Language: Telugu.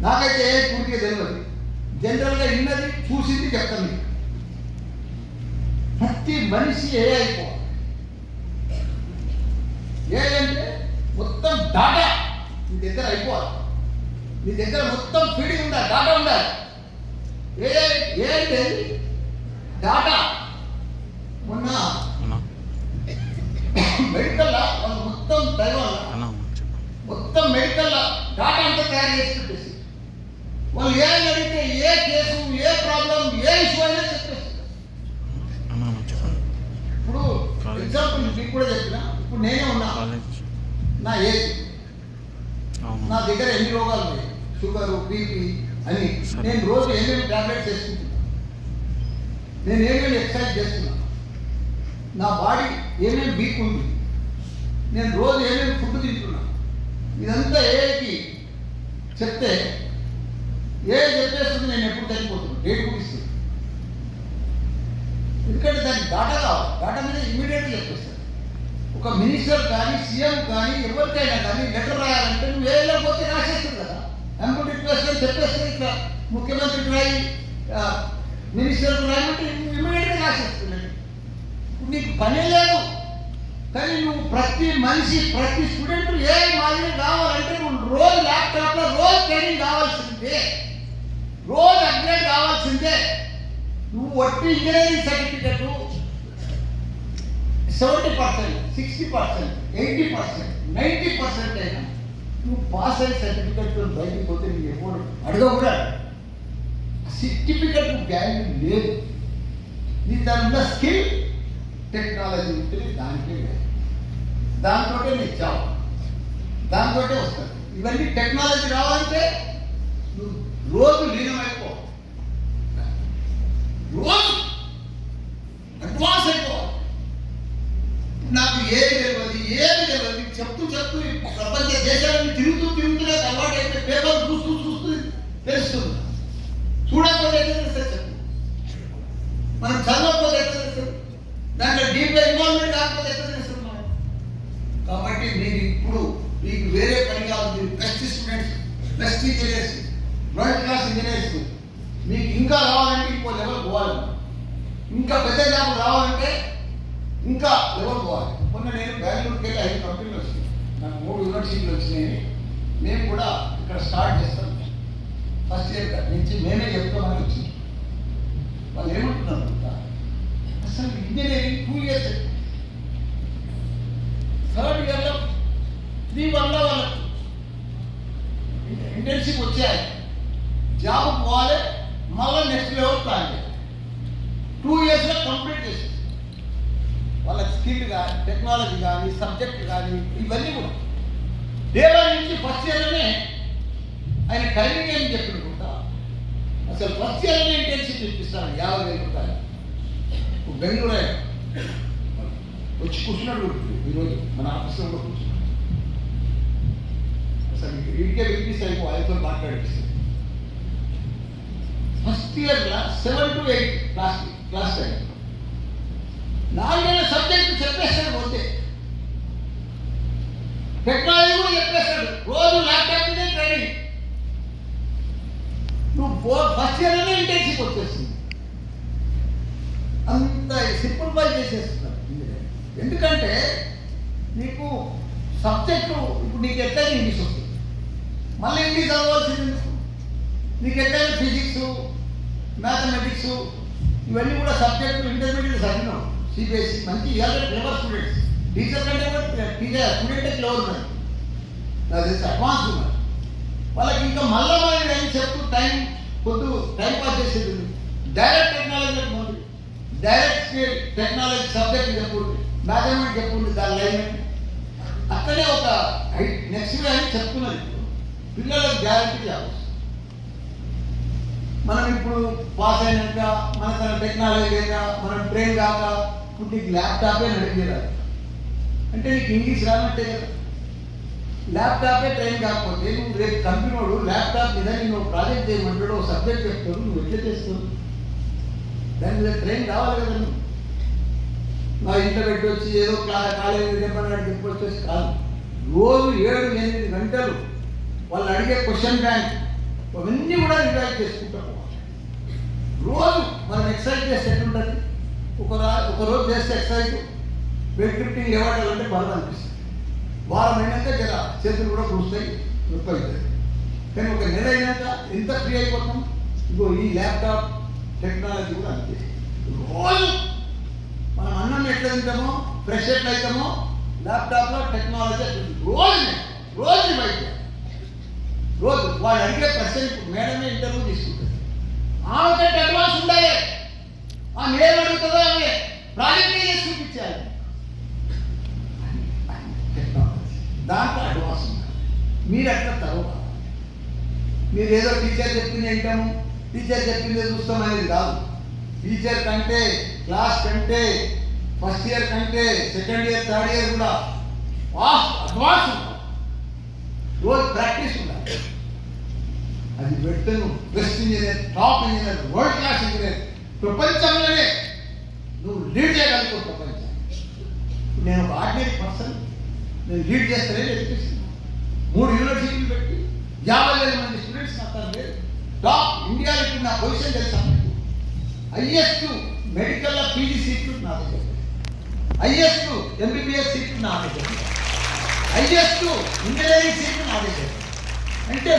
నాకైతే ఏ పూర్తిగా తెలియదు. జనరల్గా ఇన్నది చూసింది చెప్తాను మీకు. ప్రతి మనిషి ఏ అయిపోవాలి. ఏ అంటే మొత్తం డాటా నీ దగ్గర అయిపోవాలి. నీ దగ్గర మొత్తం ఫీడింగ్ ఉండాలి, డాటా ఉండాలి. ఏ అంటే డాటా. మొన్న మెడికల్లా వాళ్ళు మొత్తం దైవాల మొత్తం మెడికల్లా డాటా అంతా తయారు చేసి పెట్టేసి వాళ్ళు ఏ అడిగితే ఏ కేసు, ఏ ప్రాబ్లం, ఏ ఇష్యూ అయినా చెప్పేసి. ఇప్పుడు ఎగ్జాంపుల్ మీకు కూడా చెప్పిన, ఇప్పుడు నేనే ఉన్నా, నా ఏజ్, నా దగ్గర ఎన్ని రోగాలు ఉన్నాయి, షుగరు, బీపీ అని. నేను రోజు ఏమేమి టాబ్లెట్స్ వేసుకుంటున్నా, నేను ఏమేమి ఎక్సర్సైజ్ చేస్తున్నా, నా బాడీ ఏమేమి వీక్ ఉంది, నేను రోజు ఏమేమి ఫుడ్ తింటున్నా, ఇదంతా ఏకి చెప్తే ఏ చెప్పేస్తుంది. నేను ఎప్పుడు చనిపోతున్నాను, డేట్ గురిస్తుంది. ఎందుకంటే దానికి డాటా కావాలి. డాటా మీద ఇమీడియట్గా చెప్పేస్తాను. ఒక మినిస్టర్ కానీ, సీఎం కానీ, ఎవరికైనా కానీ లెటర్ రాయాలంటే నువ్వు వేయలేకపోతే రాసేస్తుంది కదా. ఎంపీ రిక్వెస్ట్ అని చెప్పేస్తే ఇట్లా ముఖ్యమంత్రికి రాయి, మినిస్టర్కి రాయమంటే ఇమీడియట్గా రాసేస్తున్నాను. నీకు పని లేదు. కానీ నువ్వు ప్రతి మనిషి, ప్రతి స్టూడెంట్ ఏ మాదిరి కావాలంటే నువ్వు రోజు ల్యాప్టాప్లో రోజు ట్రైనింగ్ కావాల్సిందే, రోజు అప్గ్రేడ్ కావాల్సిందే. నువ్వు ఒట్టి ఇంజనీరింగ్ సర్టిఫికెట్ 70%, 60%, 80%, 90% అయినా నువ్వు పాస్ అయిన సర్టిఫికెట్ బయటికి పోతే నీకు ఎప్పుడు అడగవు కూడా. సర్టిఫికెట్ వాల్యూ లేదు. నీ దాని ఉన్న స్కిల్, టెక్నాలజీ ఉంటుంది, దానికే లేదు. దాంతో నీకు చావు, దాంతో వస్తుంది. ఇవన్నీ టెక్నాలజీ రావాలంటే నువ్వు రోజు లీనమైపో, రోజు అడ్వాన్స్ అయిపోవాలి. నాకు ఏమి తెలియదు చెప్తూ ప్రపంచ దేశాలన్నీ తిరుగుతూనే అలవాటు అయితే పేపర్ చూస్తూ తెలుస్తుంది. చూడకపోతే ఎట్లా తెలుస్తుంది చెప్పు, మనం చదవకపోతే ఎట్లా తెలుస్తుంది, దాంట్లో డీప్గా ఇన్వాల్వ్మెంట్ కాకపోతే ఎట్లా తెలుస్తుంది మనం. కాబట్టి మీకు ఇప్పుడు మీకు వేరే పని కావాలి. Best students, best engineers, world class engineers మీకు ఇంకా రావాలంటే ఇంకో లెవెల్ పోవాలి. ఇంకా పెద్ద జాబ్ రావాలంటే ఇంకా లెవెల్ పోవాలి. మొన్న నేను బెంగళూరుకి వెళ్ళి 5 కంపెనీలు వచ్చినాయి, నాకు 3 యూనివర్సిటీలు వచ్చినాయి. మేము కూడా ఇక్కడ స్టార్ట్ చేస్తాం. ఫస్ట్ ఇయర్ నుంచి మేమే చెప్తామని వచ్చింది. వాళ్ళు ఏమంటున్నారు, అసలు ఇంజనీరింగ్ 2 years, 3rd yearలో 3 వల్ల వాళ్ళకు ఇంటర్న్షిప్ వచ్చాయి, జాబ్ పోవాలి, మళ్ళీ నెక్స్ట్ లెవెల్ ప్లాన్ చేయాలి. 2 yearsలో కంప్లీట్ చేసి వాళ్ళ స్కిల్ కానీ, టెక్నాలజీ కానీ, సబ్జెక్ట్ కానీ, ఇవన్నీ కూడా డే 1 నుంచి ఫస్ట్ ఇయర్లోనే ఆయన టైమింగ్ ఏం చెప్పినకుంటా అసలు ఫస్ట్ ఇయర్లోనే ఇంటర్న్షిప్ ఇప్పిస్తాను 50,000 రూపాయలు. బెంగళూరు వచ్చి కూర్చున్నాడు ఈరోజు మన ఆఫీస్లో కూడా కూర్చున్నాడు. అసలు ఇంటికే వినిపిస్తాయి, ఆయనతో మాట్లాడిపిస్తాను. ఫస్ట్ ఇయర్లో 7 to 8 క్లాస్ టైం 4 నెలల సబ్జెక్టు చెప్పేస్తాడు. పోతే టెక్నాలజీ కూడా చెప్పేస్తాడు. రోజు ల్యాప్టాప్ మీద ట్రైనింగ్. నువ్వు ఫస్ట్ ఇయర్లోనే ఇంటర్న్షిప్ వచ్చేస్తుంది. అంత సింప్లిఫై చేసేస్తున్నారు. ఎందుకంటే నీకు సబ్జెక్టు ఇప్పుడు నీకు ఎట్లయినా ఇంగ్లీష్ వస్తుంది, మళ్ళీ ఇంగ్లీష్ చదవాల్సింది. నీకు ఎట్లయినా ఫిజిక్స్, మ్యాథమెటిక్స్ ఇవన్నీ కూడా సబ్జెక్టు ఇంటర్మీడియట్ చదివినావు. సిబిఎస్ఈ మంచి ఇవాళ క్లెవర్ స్టూడెంట్స్, టీచర్ కంటే కూడా స్టూడెంటే క్లెవర్ ఉన్నారు. నాకు తెలిసి అడ్వాన్స్ ఉన్నారు. వాళ్ళకి ఇంకా మళ్ళీ ఏం చెప్తూ టైం పాస్ చేసేది. డైరెక్ట్ టెక్నాలజీ చెప్పండి, డైరెక్ట్ టెక్నాలజీ సబ్జెక్ట్ చెప్పండి, మ్యాథమెటిక్స్ చెప్పండి, దాని లైన్ అక్కడే ఒక నెక్స్ట్ అని చెప్తున్నారు. పిల్లలకు గ్యారంటీ కావచ్చు. మనం ఇప్పుడు పాస్ అయినాక మన తన టెక్నాలజీ లేక మనం ట్రైన్ కాక ఇప్పుడు నీకు ల్యాప్టాపే నడిపేరాదు అంటే నీకు ఇంగ్లీష్ రానట్టే కదా. ల్యాప్టాపే ట్రైన్ కాకపోతే నువ్వు రేపు కంపెనీవాడు ల్యాప్టాప్ మీద నువ్వు ప్రాజెక్ట్ చేయమంటాడు, సబ్జెక్ట్ చెప్తాడు, నువ్వు ఎట్లా చేస్తావు? దాని మీద ట్రైన్ కావాలి కదా. నువ్వు నా ఇంట్లో పెట్టి వచ్చి ఏదో కాలేజీ చెప్పన్నాడు చెప్పి వచ్చేసి కాదు. రోజు 7-8 గంటలు వాళ్ళు అడిగే క్వశ్చన్ బ్యాంక్ అవన్నీ కూడా రివైజ్ చేసుకుంటూ పోవాలి. రోజు మనం ఎక్సర్సైజ్ చేస్తే ఎట్లుంటుంది, ఒక రోజు చేస్తే ఎక్సర్సైజ్ వెయిట్ లిఫ్టింగ్ లేవాలంటే బలం అనిపిస్తుంది. వారం అయినాక జర చేతులు కూడా కూస్తాయి, నొప్పి అవుతుంది. కానీ ఒక నెల అయినాక ఎంత ఫ్రీ అయిపోతాం. ఇగో ఈ ల్యాప్టాప్ టెక్నాలజీ కూడా అంతే. రోజు మనం అన్నం ఎట్లా తింటామో, ఫ్రెష్ ఎట్లా అవుతామో, ల్యాప్టాప్లో టెక్నాలజీ రోజు బయట రోజు వాళ్ళు అడిగే ప్రశ్న మేడమే ఇంటర్వ్యూ తీసుకుంటుంది. ఆమెకంటే అడ్వాన్స్ ఉండాలి. ఆమె ఏం అడుగుతుందో ఆమె ప్రాజెక్ట్ చేసి చూపించాలి. దాంట్లో అడ్వాన్స్ ఉండాలి. మీరు అట్లా తర్వాత మీరు ఏదో టీచర్ చెప్పింది వింటాము, టీచర్ చెప్పింది చూస్తాం అనేది కాదు. టీచర్ కంటే, క్లాస్ కంటే, ఫస్ట్ ఇయర్ కంటే, సెకండ్ ఇయర్, థర్డ్ ఇయర్ కూడా అడ్వాన్స్ ఉండాలి. రోజు ప్రాక్టీస్ ఉండాలి. అది పెడితే నువ్వు best engineer, top engineer, world class engineer, ప్రపంచంలోనే నువ్వు లీడ్ చేయగలుగుతావు ప్రపంచం. నేను ఒక ఆర్డినరీ పర్సన్, నేను లీడ్ చేస్తానే ఎడ్యుకేషన్ 3 యూనివర్సిటీలు పెట్టి 50,000 మంది స్టూడెంట్స్ నాకు లేదు. టాప్ ఇండియాలో ఇప్పుడు నా పొజిషన్ తెలుసా? హైయెస్ట్ మెడికల్లో పీజీ సీట్లు నా దగ్గర, హైయెస్ట్ ఎంబీబీఎస్ సీట్లు నా దగ్గర, హైయెస్ట్ ఇంజనీరింగ్ సీట్లు నా దగ్గర. అంటే